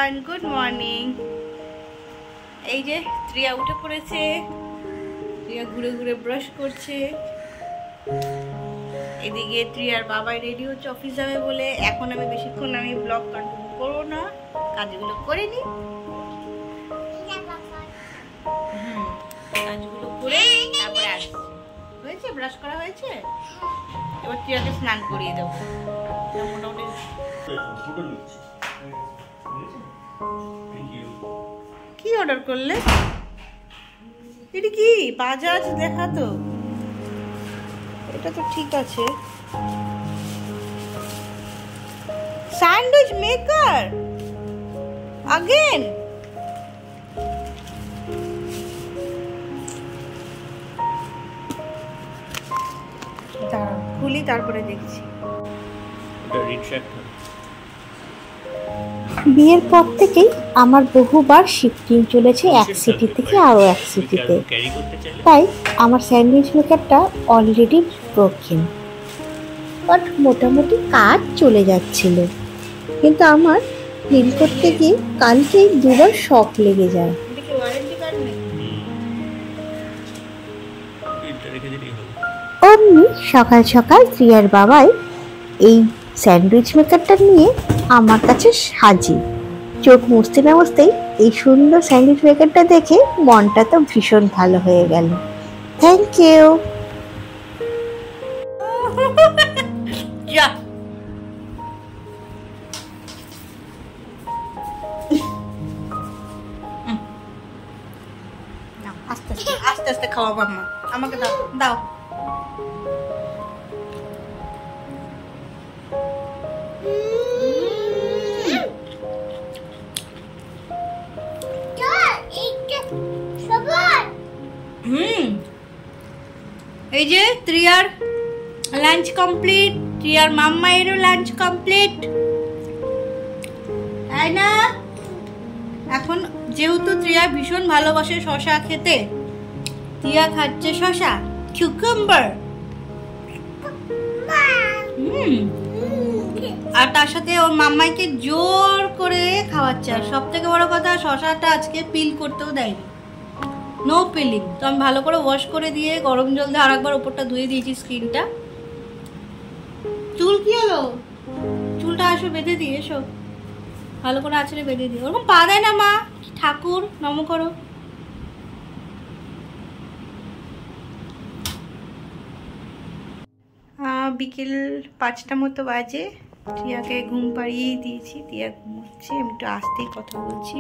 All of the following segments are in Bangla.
Everyone, good morning. এই যে ত্রিয়া উঠে পড়েছে, ত্রিয়া ঘুরে ঘুরে ব্রাশ করছে। এদিকে ত্রিয়ার বাবাই রেডি হচ্ছে অফিস যাবে বলে। এখন আমি বেশিক্ষণ ব্লগ কন্টিনিউ করবো না, কাজগুলো করে নি। কাজগুলো করে তারপরে আসছি। হয়েছে, ব্রাশ করা হয়েছে, এবার ত্রিয়াকে স্নান করিয়ে দেবো। মোটামুটি কি অর্ডার করলে? এটা কি বাজাজ দেখা তো, এটা তো ঠিক আছে। স্যান্ডউইচ মেকার अगेन, দাঁড়াও খুলি তারপরে দেখছি। বিয়ের পর থেকেই আমার বহুবার শিফটিং চলেছে এক সিটি থেকে আরও এক সিটিতে, তাই আমার স্যান্ডউইচ মেকারটা অলরেডি ব্রোকেন, বাট মোটামুটি কাজ চলে যাচ্ছিল। কিন্তু আমার ফিল করতে গিয়ে কালকেই দুবার শক লেগে যায়। অমনি সকাল সকাল ত্রিয়ার বাবাই এই স্যান্ডউইচ মেকারটা নিয়ে আমার কাছে হাজির। চোখ মুছতে না মুছতেই এই সুন্দর স্যান্ডউইচ মেকারটা দেখে মনটা তো ভীষণ ভালো হয়ে গেল। Thank you. আস্তে আস্তে আস্তে খাওয়া মাম্মা, আমাকে দাও দাও। এই যে ত্রিয়ার লাঞ্চ কমপ্লিট, ত্রিয়ার মাম্মায়েরও লাঞ্চ কমপ্লিট, তাই না? এখন যেহেতু ত্রিয়া ভীষণ ভালোবাসে শশা খেতে, ত্রিয়া খাচ্ছে শশা, কিউকাম্বার। আর তার সাথে ওর মাম্মাইকে জোর করে খাওয়াচ্ছে। আর সব থেকে বড় কথা, শশাটা আজকে পিল করতেও দেয়নি, নো পিলিং। তো আমি ভালো করে ওয়াশ করে দিয়ে গরম জল দিয়ে আরেকবার ওপরটা ধুয়ে দিয়েছি স্কিনটা। চুল কি হলো? চুলটা আসো বেঁধে দিয়ে, এসো ভালো করে আঁচড়ে বেঁধে দিয়ে। ওরকম পা দেয় না মা, ঠাকুর নম করো। বিকেল 5টা মতো বাজে, টিয়াকে ঘুম পাড়িয়েই দিয়েছি। টিয়া ঘুমোচ্ছে, আমি একটু আস্তেই কথা বলছি।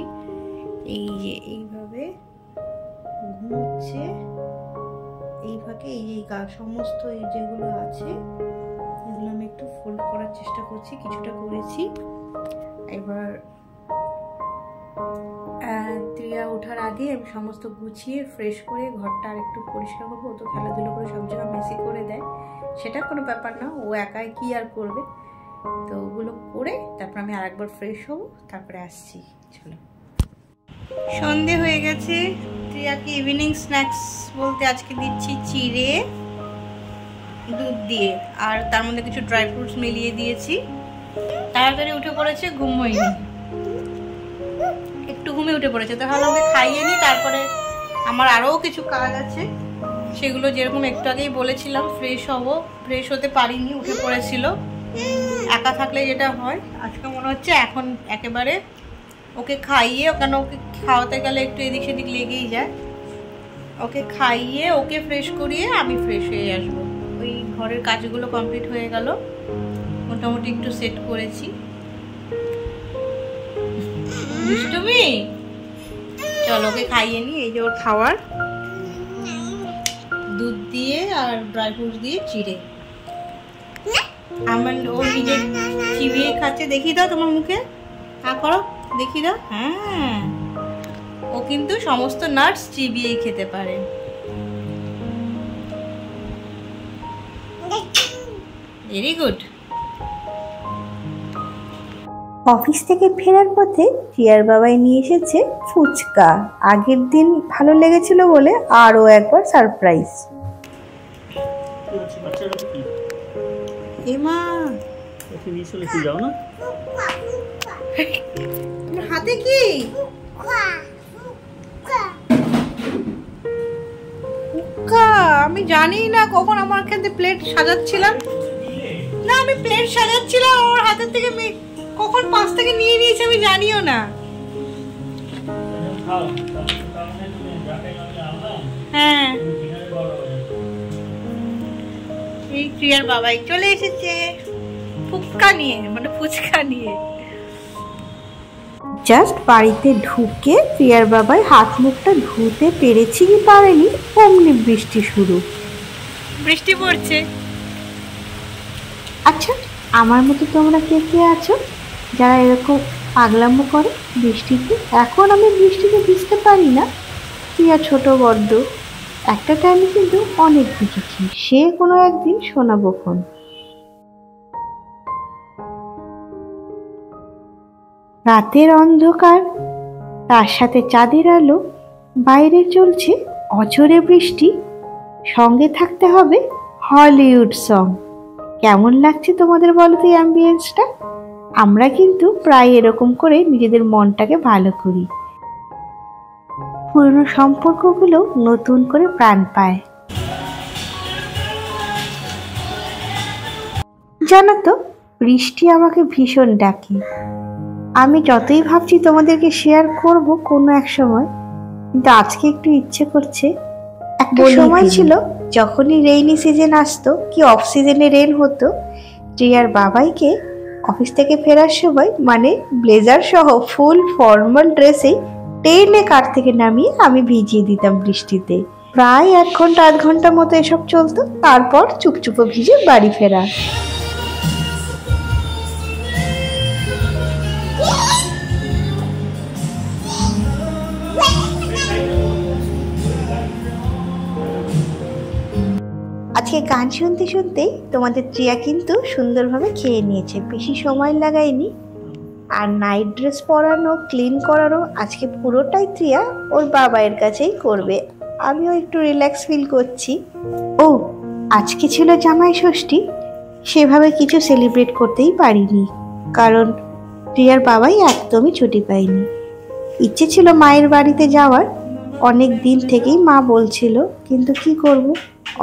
এই যে এইভাবে ঘুমোচ্ছে, এইভাবে এই সমস্ত এই যেগুলো আছে এগুলো আমি একটু ফোল্ড করার চেষ্টা করছি, কিছুটা করেছি। এবার ত্রিয়া ওঠার আগে আমি সমস্ত গুছিয়ে ফ্রেশ করে ঘরটা আর একটু পরিষ্কার করবো। ও তো খেলাধুলো করে সব জায়গা মেসি করে দেয়, সেটা কোনো ব্যাপার না, ও একাই কি আর করবে। তো ওগুলো করে তারপর আমি আর একবার ফ্রেশ হবো, তারপরে আসছি। চলো, সন্ধে হয়ে গেছে। ত্রিয়াকে ইভিনিং স্ন্যাক্স বলতে আজকে দিচ্ছি চিড়ে দুধ দিয়ে, আর তার মধ্যে কিছু ড্রাই ফ্রুটস মিলিয়ে দিয়েছি। তাড়াতাড়ি উঠে পড়েছে, ঘুম হয়নি, একটু ঘুমে উঠে পড়েছে। তো ভালো ওকে খাইয়ে নি, তারপরে আমার আরও কিছু কাজ আছে, সেগুলো যেরকম একটু আগেই বলেছিলাম ফ্রেশ হবো। ফ্রেশ হতে পারিনি, উঠে পড়েছিল। একা থাকলে যেটা হয়, আজকে মনে হচ্ছে এখন একেবারে ওকে খাইয়ে, কেন ওকে খাওয়াতে গেলে একটু এদিক সেদিক লেগেই যায়, ওকে খাইয়ে ওকে ফ্রেশ করিয়ে আমি ফ্রেশ হয়ে আসবো। ওই ঘরের কাজগুলো কমপ্লিট হয়ে গেল, মোটামুটি একটু সেট করেছি। তুমি চলো ওকে খাইয়ে নি। এই যে ওর খাওয়ার, দুধ দিয়ে আর ড্রাই ফ্রুটস দিয়ে চিড়ে। আমার ও নিজে চিবিয়ে খাচ্ছে, দেখিয়ে দাও তোমার মুখে, হ্যাঁ করো, দেখিয়ে দাও। হ্যাঁ, ও কিন্তু সমস্ত নাটস চিবিয়েই খেতে পারে। Very good. অফিস থেকে ফেরার পথে টিয়ার বাবাই নিয়ে এসেছে ফুচকা। আগের দিন ভালো লেগেছিল বলে আরও একবার সারপ্রাইজ। এমা যাও না হাতে কি আমি জানি না কখন আমার এখানে প্লেট সাজাচ্ছিলাম না, আমি প্লেট সাজাচ্ছিলাম ওর হাতের থেকে কখন পাশ থেকে নিয়ে নিয়েছি আমি জানিও না। হ্যাঁ এই প্রিয়ার বাবাই চলে এসেছে ফুচকা নিয়ে, মানে ফুচকা নিয়ে। জাস্ট বাড়িতে ঢুকে প্রিয়ার বাবাই হাত মুখটা ধুতে পেরেছি কি পারেনি, অমনি বৃষ্টি শুরু, বৃষ্টি পড়ছে। আচ্ছা আমার মতো তোমরা কে কে আছো যারা এরকম পাগলামো করে বৃষ্টিতে? এখন আমি বৃষ্টিতে ভিজতে পারি না, প্রিয়া ছোট বড্ড, একটা টাইমে কিন্তু অনেক ভিজেছি, সে কোনো একদিন শোনাবো ফোন। রাতের অন্ধকার, তার সাথে চাঁদের আলো, বাইরে চলছে অঝোরে বৃষ্টি, সঙ্গে থাকতে হবে হলিউড সং। কেমন লাগছে তোমাদের বলো তো এই অ্যাম্বিয়েন্সটা? আমরা কিন্তু প্রায় এরকম করে নিজেদের মনটাকে ভালো করি, পুরনো সম্পর্কগুলো নতুন করে প্রাণ পায়। জানো তো বৃষ্টি আমাকে ভীষণ ডাকে, আমি যতই ভাবছি তোমাদেরকে শেয়ার করব কোনো এক সময়, কিন্তু আজকে একটু ইচ্ছে করছে। একটা সময় ছিল যখনই রেইনি সিজন আসতো কি অফ সিজনে রেন হতো, প্রিয়ার বাবাইকে অফিস থেকে ফেরার সময় মানে ব্লেজার সহ ফুল ফর্মাল ড্রেসে টেনে কার থেকে নামিয়ে আমি ভিজিয়ে দিতাম বৃষ্টিতে। প্রায় 1 ঘন্টা 8 ঘন্টা মতো এসব চলতো, তারপর চুপচুপো ভিজে বাড়ি ফেরা। আজকে গান শুনতে শুনতেই তোমাদের প্রিয়া কিন্তু সুন্দরভাবে খেয়ে নিয়েছে, বেশি সময় লাগায়নি। আর নাইট ড্রেস পরানো, ক্লিন করানো আজকে পুরোটাই প্রিয়া ওর বাবাইয়ের কাছেই করবে, আমিও একটু রিল্যাক্স ফিল করছি। ও আজকে ছিল জামাই ষষ্ঠী, সেভাবে কিছু সেলিব্রেট করতেই পারিনি, কারণ প্রিয়ার বাবাই একদমই ছুটি পায়নি। ইচ্ছে ছিল মায়ের বাড়িতে যাওয়ার, অনেক দিন থেকেই মা বলছিল, কিন্তু কি করব,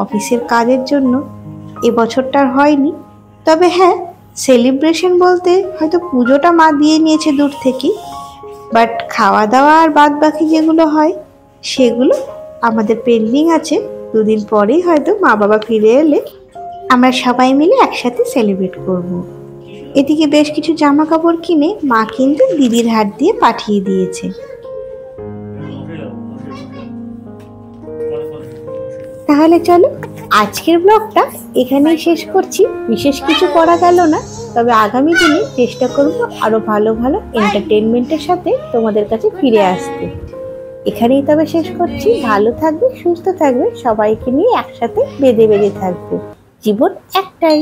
অফিসের কাজের জন্য এবছরটা হয়নি। তবে হ্যাঁ, সেলিব্রেশন বলতে হয়তো পুজোটা মা দিয়ে নিয়েছে দূর থেকেই, বাট খাওয়া দাওয়া আর বাদ বাকি যেগুলো হয় সেগুলো আমাদের পেন্ডিং আছে। 2 দিন পরেই হয়তো মা বাবা ফিরে এলে আমরা সবাই মিলে একসাথে সেলিব্রেট করব। এদিকে বেশ কিছু জামা কাপড় কিনে মা কিন্তু দিদির হাত দিয়ে পাঠিয়ে দিয়েছে। তাহলে চলো আজকের ব্লগটা এখানেই শেষ করছি। বিশেষ কিছু করা গেল না, তবে আগামী দিনে চেষ্টা করব আরো ভালো ভালো এন্টারটেনমেন্টের সাথে তোমাদের কাছে ফিরে আসতে। এখানেই তবে শেষ করছি। ভালো থাকবে, সুস্থ থাকবে, সবাইকে নিয়ে একসাথে বেঁধে বেঁধে থাকবে। জীবন একটাই।